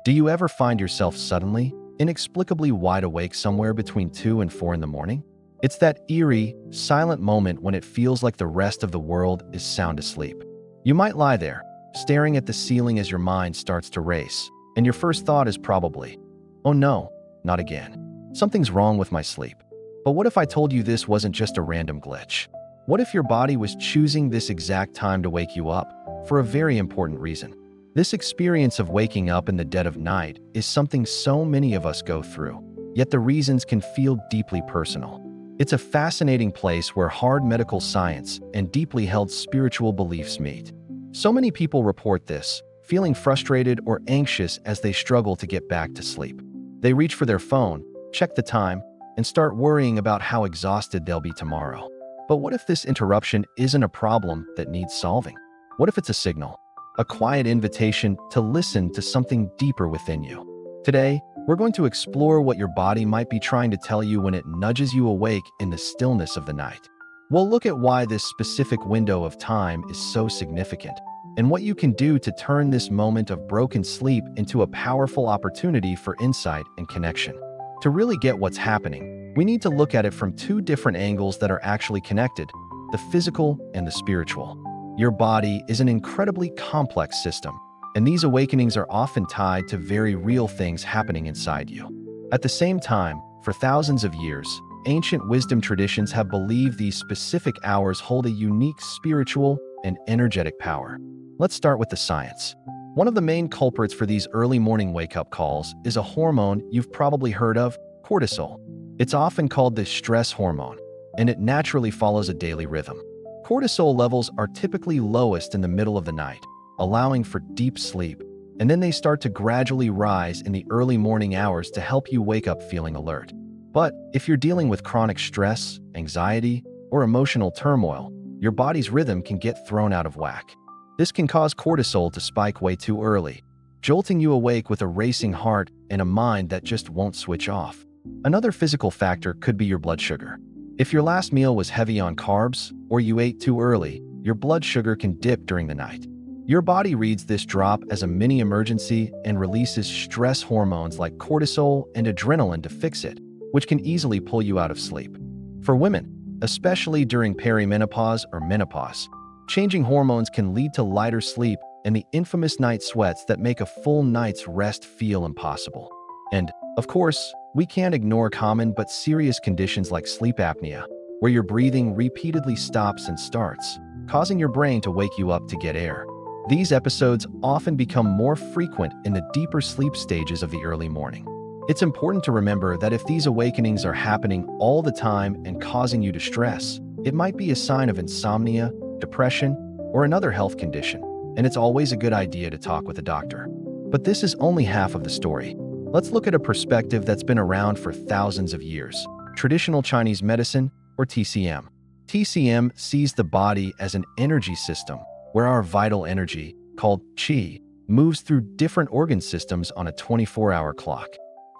Do you ever find yourself suddenly, inexplicably wide awake somewhere between 2 and 4 in the morning? It's that eerie, silent moment when it feels like the rest of the world is sound asleep. You might lie there, staring at the ceiling as your mind starts to race, and your first thought is probably, "Oh no, not again. Something's wrong with my sleep." But what if I told you this wasn't just a random glitch? What if your body was choosing this exact time to wake you up for a very important reason? This experience of waking up in the dead of night is something so many of us go through, yet the reasons can feel deeply personal. It's a fascinating place where hard medical science and deeply held spiritual beliefs meet. So many people report this, feeling frustrated or anxious as they struggle to get back to sleep. They reach for their phone, check the time, and start worrying about how exhausted they'll be tomorrow. But what if this interruption isn't a problem that needs solving? What if it's a signal? A quiet invitation to listen to something deeper within you. Today, we're going to explore what your body might be trying to tell you when it nudges you awake in the stillness of the night. We'll look at why this specific window of time is so significant, and what you can do to turn this moment of broken sleep into a powerful opportunity for insight and connection. To really get what's happening, we need to look at it from two different angles that are actually connected: the physical and the spiritual. Your body is an incredibly complex system, and these awakenings are often tied to very real things happening inside you. At the same time, for thousands of years, ancient wisdom traditions have believed these specific hours hold a unique spiritual and energetic power. Let's start with the science. One of the main culprits for these early morning wake-up calls is a hormone you've probably heard of: cortisol. It's often called the stress hormone, and it naturally follows a daily rhythm. Cortisol levels are typically lowest in the middle of the night, allowing for deep sleep, and then they start to gradually rise in the early morning hours to help you wake up feeling alert. But if you're dealing with chronic stress, anxiety, or emotional turmoil, your body's rhythm can get thrown out of whack. This can cause cortisol to spike way too early, jolting you awake with a racing heart and a mind that just won't switch off. Another physical factor could be your blood sugar. If your last meal was heavy on carbs, or you ate too early, your blood sugar can dip during the night. Your body reads this drop as a mini emergency and releases stress hormones like cortisol and adrenaline to fix it, which can easily pull you out of sleep. For women, especially during perimenopause or menopause, changing hormones can lead to lighter sleep and the infamous night sweats that make a full night's rest feel impossible. And, of course, we can't ignore common but serious conditions like sleep apnea, where your breathing repeatedly stops and starts, causing your brain to wake you up to get air. These episodes often become more frequent in the deeper sleep stages of the early morning. It's important to remember that if these awakenings are happening all the time and causing you distress, it might be a sign of insomnia, depression, or another health condition, and it's always a good idea to talk with a doctor. But this is only half of the story. Let's look at a perspective that's been around for thousands of years: traditional Chinese medicine, or TCM. TCM sees the body as an energy system where our vital energy, called qi, moves through different organ systems on a 24-hour clock.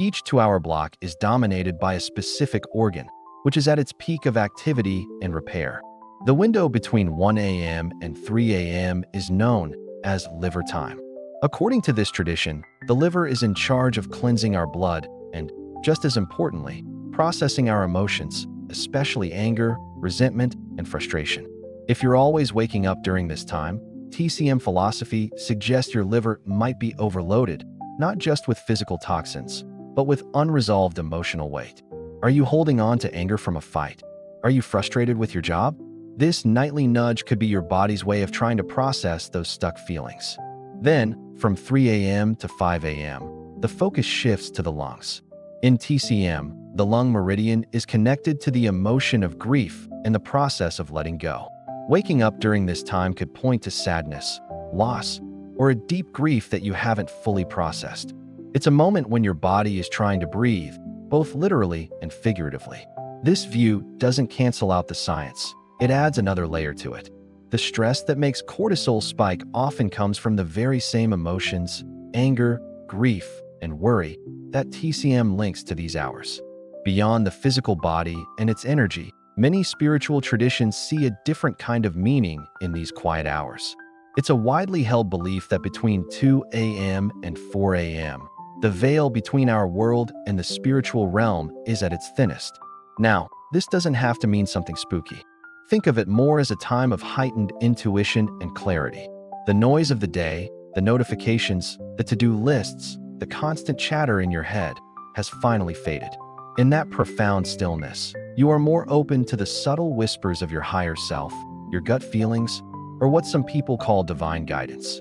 Each 2-hour block is dominated by a specific organ, which is at its peak of activity and repair. The window between 1 a.m. and 3 a.m. is known as liver time. According to this tradition, the liver is in charge of cleansing our blood and, just as importantly, processing our emotions, especially anger, resentment, and frustration. If you're always waking up during this time, TCM philosophy suggests your liver might be overloaded, not just with physical toxins, but with unresolved emotional weight. Are you holding on to anger from a fight? Are you frustrated with your job? This nightly nudge could be your body's way of trying to process those stuck feelings. Then, from 3 a.m. to 5 a.m., the focus shifts to the lungs. In TCM, the lung meridian is connected to the emotion of grief and the process of letting go. Waking up during this time could point to sadness, loss, or a deep grief that you haven't fully processed. It's a moment when your body is trying to breathe, both literally and figuratively. This view doesn't cancel out the science. It adds another layer to it. The stress that makes cortisol spike often comes from the very same emotions, anger, grief, and worry, that TCM links to these hours. Beyond the physical body and its energy, many spiritual traditions see a different kind of meaning in these quiet hours. It's a widely held belief that between 2 a.m. and 4 a.m., The veil between our world and the spiritual realm is at its thinnest. Now, this doesn't have to mean something spooky. Think of it more as a time of heightened intuition and clarity. The noise of the day, the notifications, the to-do lists, the constant chatter in your head has finally faded. In that profound stillness, you are more open to the subtle whispers of your higher self, your gut feelings, or what some people call divine guidance.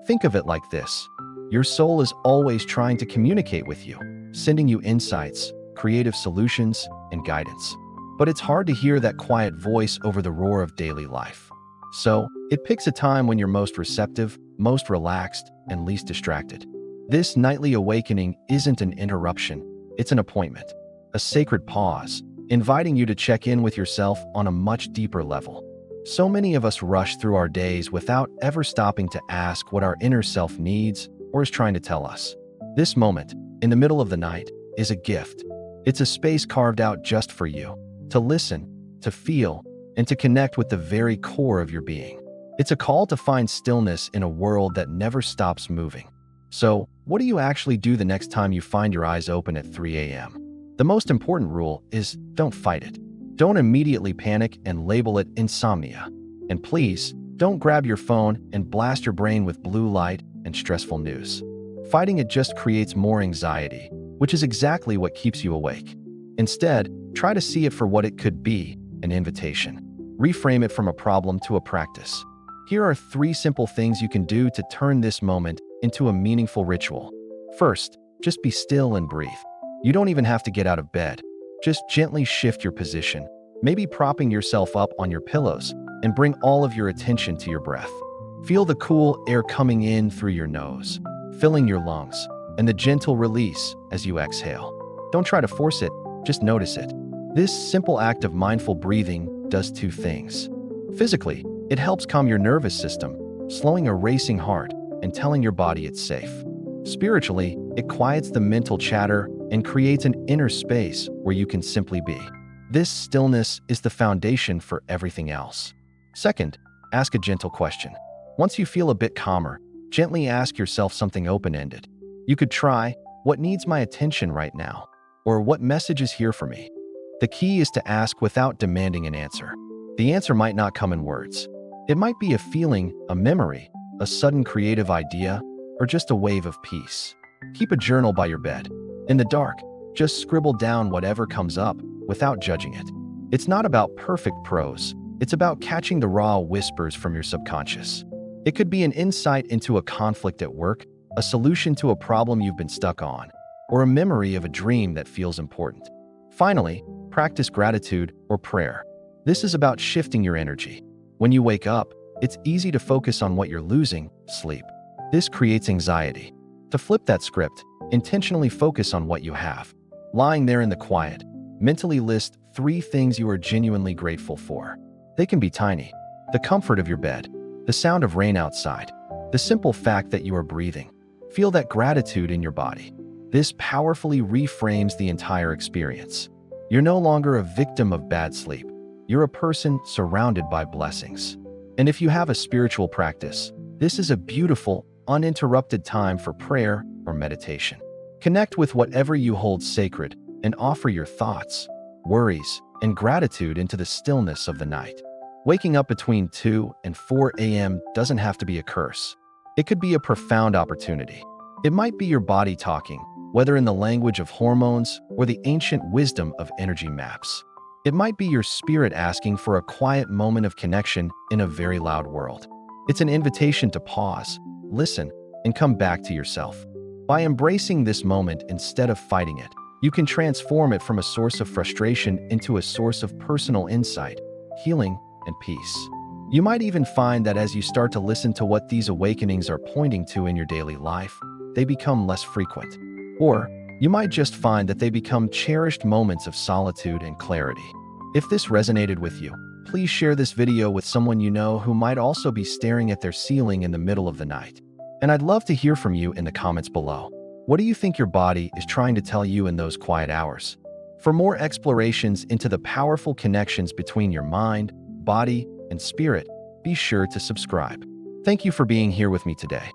Think of it like this. Your soul is always trying to communicate with you, sending you insights, creative solutions, and guidance. But it's hard to hear that quiet voice over the roar of daily life. So, it picks a time when you're most receptive, most relaxed, and least distracted. This nightly awakening isn't an interruption, it's an appointment, a sacred pause, inviting you to check in with yourself on a much deeper level. So many of us rush through our days without ever stopping to ask what our inner self needs or is trying to tell us. This moment, in the middle of the night, is a gift. It's a space carved out just for you, to listen, to feel, and to connect with the very core of your being. It's a call to find stillness in a world that never stops moving. So, what do you actually do the next time you find your eyes open at 3 a.m.? The most important rule is don't fight it. Don't immediately panic and label it insomnia. And please, don't grab your phone and blast your brain with blue light and stressful news. Fighting it just creates more anxiety, which is exactly what keeps you awake. Instead, try to see it for what it could be, an invitation. Reframe it from a problem to a practice. Here are 3 simple things you can do to turn this moment into a meaningful ritual. First, just be still and breathe. You don't even have to get out of bed. Just gently shift your position, maybe propping yourself up on your pillows, and bring all of your attention to your breath. Feel the cool air coming in through your nose, filling your lungs, and the gentle release as you exhale. Don't try to force it, just notice it. This simple act of mindful breathing does 2 things. Physically, it helps calm your nervous system, slowing a racing heart and telling your body it's safe. Spiritually, it quiets the mental chatter and creates an inner space where you can simply be. This stillness is the foundation for everything else. Second, ask a gentle question. Once you feel a bit calmer, gently ask yourself something open-ended. You could try, what needs my attention right now? Or what message is here for me? The key is to ask without demanding an answer. The answer might not come in words. It might be a feeling, a memory, a sudden creative idea, or just a wave of peace. Keep a journal by your bed. In the dark, just scribble down whatever comes up without judging it. It's not about perfect prose. It's about catching the raw whispers from your subconscious. It could be an insight into a conflict at work, a solution to a problem you've been stuck on, or a memory of a dream that feels important. Finally, practice gratitude or prayer. This is about shifting your energy. When you wake up, it's easy to focus on what you're losing, sleep. This creates anxiety. To flip that script, intentionally focus on what you have. Lying there in the quiet, mentally list 3 things you are genuinely grateful for. They can be tiny. The comfort of your bed, the sound of rain outside, the simple fact that you are breathing. Feel that gratitude in your body. This powerfully reframes the entire experience. You're no longer a victim of bad sleep. You're a person surrounded by blessings. And if you have a spiritual practice, this is a beautiful, uninterrupted time for prayer or meditation. Connect with whatever you hold sacred and offer your thoughts, worries, and gratitude into the stillness of the night. Waking up between 2 and 4 a.m. doesn't have to be a curse. It could be a profound opportunity. It might be your body talking, whether in the language of hormones or the ancient wisdom of energy maps. It might be your spirit asking for a quiet moment of connection in a very loud world. It's an invitation to pause, listen, and come back to yourself. By embracing this moment instead of fighting it, you can transform it from a source of frustration into a source of personal insight, healing, and peace. You might even find that as you start to listen to what these awakenings are pointing to in your daily life, they become less frequent. Or you might just find that they become cherished moments of solitude and clarity. If this resonated with you, please share this video with someone you know who might also be staring at their ceiling in the middle of the night. And I'd love to hear from you in the comments below. What do you think your body is trying to tell you in those quiet hours? For more explorations into the powerful connections between your mind, body, and spirit, be sure to subscribe. Thank you for being here with me today.